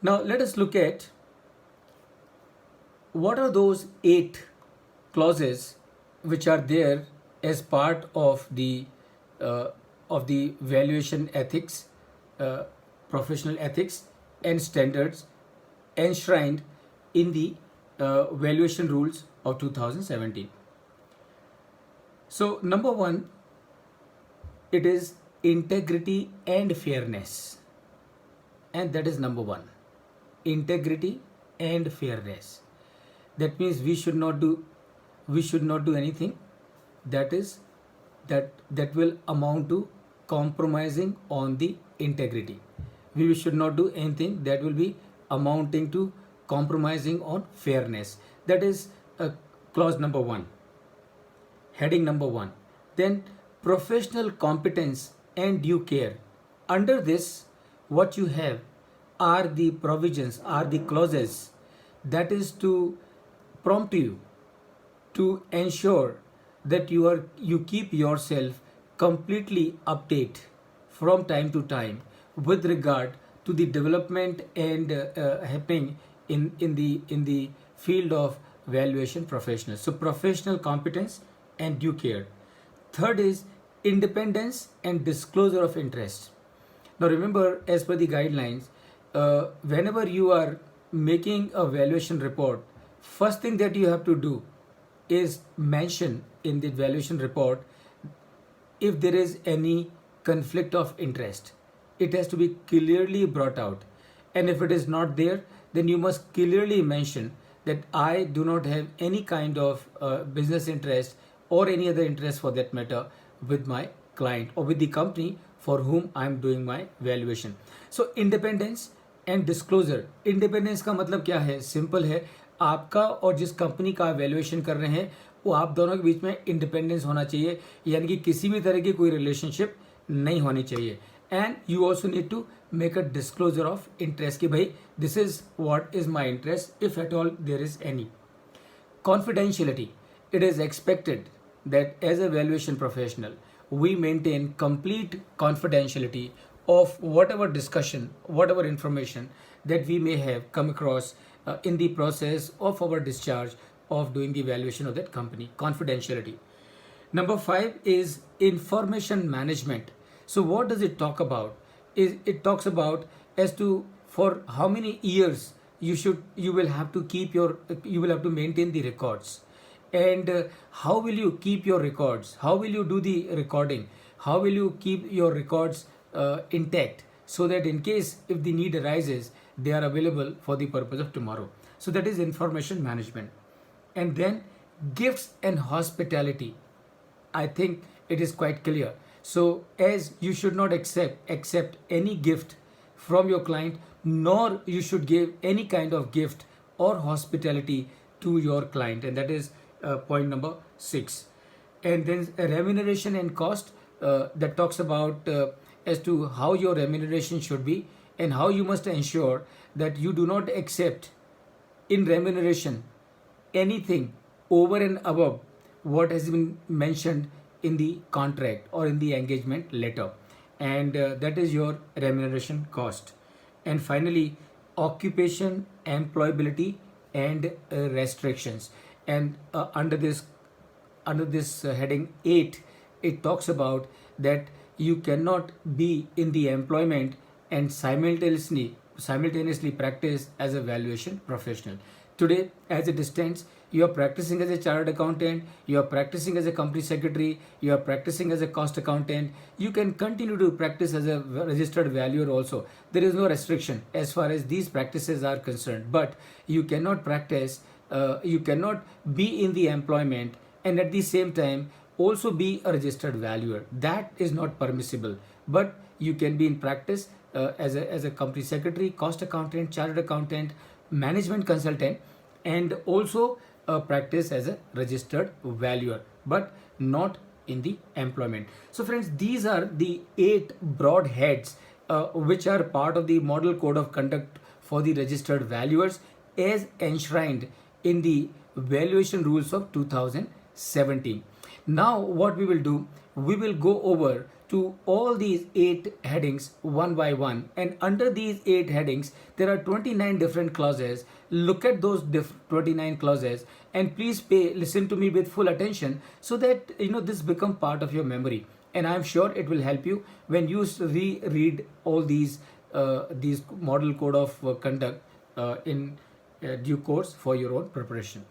Now let us look at what are those 8 clauses which are there as part uh, of the valuation ethics, uh, professional ethics and standards enshrined in the valuation rules of 2017. So number one, it is integrity and fairness, and that is number one, integrity and fairness. That means we should not do anything that is that will amount to compromising on the integrity. We should not do anything that will be amounting to compromising on fairness. That is clause number one, heading number one. Then professional competence and due care. Under this, what you have are the provisions, are the clauses that is to prompt you to ensure that you keep yourself completely update from time to time with regard to the development and happening in the field of valuation professionals. So professional competence and due care. Third is independence and disclosure of interest. Now remember, as per the guidelines, whenever you are making a valuation report, first thing that you have to do is mention in the valuation report if there is any conflict of interest. It has to be clearly brought out. And if it is not there, then you must clearly mention that I do not have any kind of business interest or any other interest for that matter with my client or with the company for whom I am doing my valuation. So independence and disclosure. Independence का मतलब क्या है? Simple है, आपका और जिस company का valuation कर रहे हैं वो आप दोनों के बीच में इंडिपेंडेंस होना चाहिए, यानी कि किसी भी तरह की कोई रिलेशनशिप नहीं होनी चाहिए. And you also need to make a disclosure of interest कि भाई this is what is my interest if at all there is any. Confidentiality. It is expected that as a valuation professional, we maintain complete confidentiality of whatever discussion, whatever information that we may have come across in the process of our discharge of doing the valuation of that company. Confidentiality. Number 5 is information management. So what does it talk about? It talks about as to for how many years you will have to you will have to maintain the records, and how will you keep your records, how will you do the recording, how will you keep your records intact so that in case if the need arises they are available for the purpose of tomorrow. So that is information management. And then gifts and hospitality, I think it is quite clear. So as you should not accept any gift from your client, nor you should give any kind of gift or hospitality to your client, and that is point number 6. And then remuneration and cost, that talks about as to how your remuneration should be and how you must ensure that you do not accept in remuneration anything over and above what has been mentioned in the contract or in the engagement letter, and that is your remuneration cost. And finally, occupation, employability and restrictions. And under this heading 8, it talks about that you cannot be in the employment and simultaneously practice as a valuation professional. Today, as it stands, you are practicing as a chartered accountant, you are practicing as a company secretary, you are practicing as a cost accountant. You can continue to practice as a registered valuer also. There is no restriction as far as these practices are concerned. But you cannot you cannot be in the employment and at the same time also be a registered valuer. That is not permissible. But you can be in practice as a company secretary, cost accountant, chartered accountant, management consultant, and also practice as a registered valuer, but not in the employment. So friends, these are the 8 broad heads which are part of the model code of conduct for the registered valuers as enshrined in the valuation rules of 2017. Now what we will do, we will go over to all these 8 headings one by one, and under these 8 headings there are 29 different clauses. Look at those 29 clauses and please listen to me with full attention, so that this become part of your memory, and I'm sure it will help you when you reread all these model code of conduct in due course for your own preparation.